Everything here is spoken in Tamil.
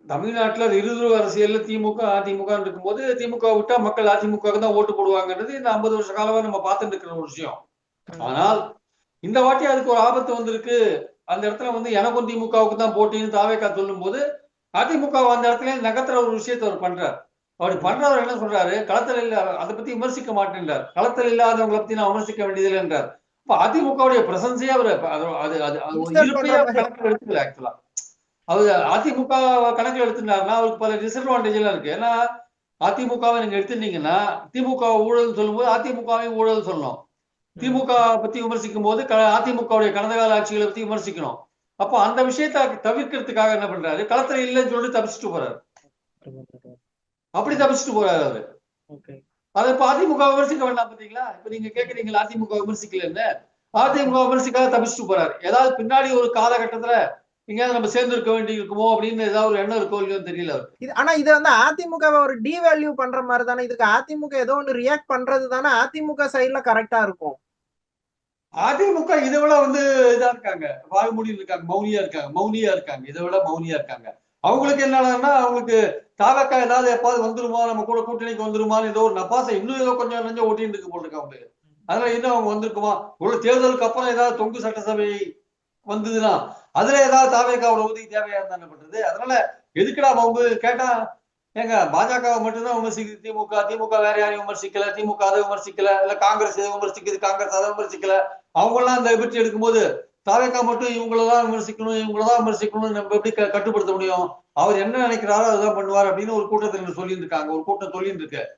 தமிழ்நாட்டுல இருதுருவ அரசியல்ல திமுக, அதிமுக இருக்கும்போது, திமுக விட்டா மக்கள் அதிமுகவுக்கு தான் ஓட்டு போடுவாங்கன்றது இந்த 50 வருஷ காலமா நம்ம பார்த்துட்டு இருக்கிற ஒரு விஷயம். ஆனால், இந்த வாட்டி அதுக்கு ஒரு ஆபத்து வந்திருக்கு. அந்த இடத்துல வந்து எனக்கும் திமுகவுக்கு தான் போட்டின்னு தாவேக்கா சொல்லும்போது, அதிமுக அந்த இடத்துல நகர்த்துற ஒரு விஷயத்த அவர் பண்றார். அப்படி பண்றவர் என்ன சொல்றாரு, களத்துல இல்ல அத பத்தி விமர்சிக்க மாட்டேன்றார். களத்துல இல்லாதவங்கள பத்தி நான் விமர்சிக்க வேண்டியதில்லை என்றார். அப்ப அதிமுகவுடைய பிரசன்ஸே அவரு அது அது அது அது ஒரு இன்சல்ட் பண்ற இருப்பையே மாதிரி. கணக்குல எடுத்துக்கல ஆக்சுவலா. அவரு அதிமுக கணக்குல எடுத்துட்டாருன்னா, அவருக்கு பல டிஸ்அட்வான்டேஜ் எல்லாம் இருக்கு. ஏன்னா, அதிமுகவை நீங்க எடுத்துட்டீங்கன்னா, திமுக ஊழல்னு சொல்லும்போது அதிமுகவையும் ஊழல் சொல்லணும். திமுக பத்தி விமர்சிக்கும் போது அதிமுகவுடைய கடந்த கால ஆட்சிகளை பத்தி விமர்சிக்கணும். அப்போ அந்த விஷயத்த தவிர்க்கிறதுக்காக என்ன பண்றாரு, களத்துல இல்லைன்னு சொல்லிட்டு தப்பிச்சுட்டு போறாரு. அப்படி தப்பிச்சுட்டு போறாரு அவரு. அதை இப்ப அதிமுக விமர்சிக்க வேண்டாம் பாத்தீங்களா? இப்ப நீங்க கேக்குறீங்களா அதிமுக விமர்சிக்கலன்னு. அதிமுக விமர்சிக்காத தப்பிச்சுட்டு போறாரு. ஏதாவது பின்னாடி ஒரு காலகட்டத்துல எங்கேயாவது நம்ம சேர்ந்து இருக்க வேண்டி இருக்குமோ அப்படின்னு ஏதாவது ஒரு எண்ணம் இருக்கோ இல்லையோன்னு தெரியல அவருக்கு. ஆனா இது வந்து அதிமுகவை ஒரு டிவேல்யூ பண்ற மாதிரி தானே. இதுக்கு அதிமுக ஏதோ ஒண்ணு ரியாக்ட் பண்றது தானே அதிமுக சைடுல கரெக்டா இருக்கும். அதிமுக இதை விட வந்து இதா இருக்காங்க, வாய்மொழியில் இருக்காங்க, மௌனியா இருக்காங்க, மௌனியா இருக்காங்க, இதை விட மௌனியா இருக்காங்க. அவங்களுக்கு என்னன்னா அவங்களுக்கு தாவக்கா ஏதாவது எப்பாவது வந்துருமா, நம்ம கூட கூட்டணிக்கு வந்துருமான்னு ஏதோ ஒரு நப்பாசை இன்னும் ஏதோ கொஞ்சம் நஞ்சம் ஓட்டிட்டு இருக்கு போல இருக்கு அவங்களுக்கு. அதனால இன்னும் அவங்க வந்திருக்குமா, ஒரு தேர்தலுக்கு அப்புறம் ஏதாவது தொங்கு சட்டசபை வந்ததுன்னா அதுல ஏதாவது தாவேக்காவோட உதவி தேவையா இருந்தா என்ன பண்றது? அதனால எதுக்குடா வம்பு கேட்டா, ஏங்க பாஜகவை மட்டும்தான் விமர்சிக்குது திமுக, திமுக வேற யாரையும் விமர்சிக்கல, திமுக அதை விமர்சிக்கல, இல்ல காங்கிரஸ் இதை விமர்சிக்குது, காங்கிரஸ் அதை விமர்சிக்கல. அவங்க எல்லாம் அந்த பற்றி எடுக்கும்போது தாவேக்கா மட்டும் இவங்களதான் விமர்சிக்கணும், இவங்களதான் விமர்சிக்கணும், நம்ம எப்படி கட்டுப்படுத்த முடியும்? அவர் என்ன நினைக்கிறாரோ அதுதான் பண்ணுவார் அப்படின்னு ஒரு கூட்டத்தில் சொல்லிட்டு இருக்காங்க, ஒரு கூட்டம் சொல்லிட்டு இருக்கு.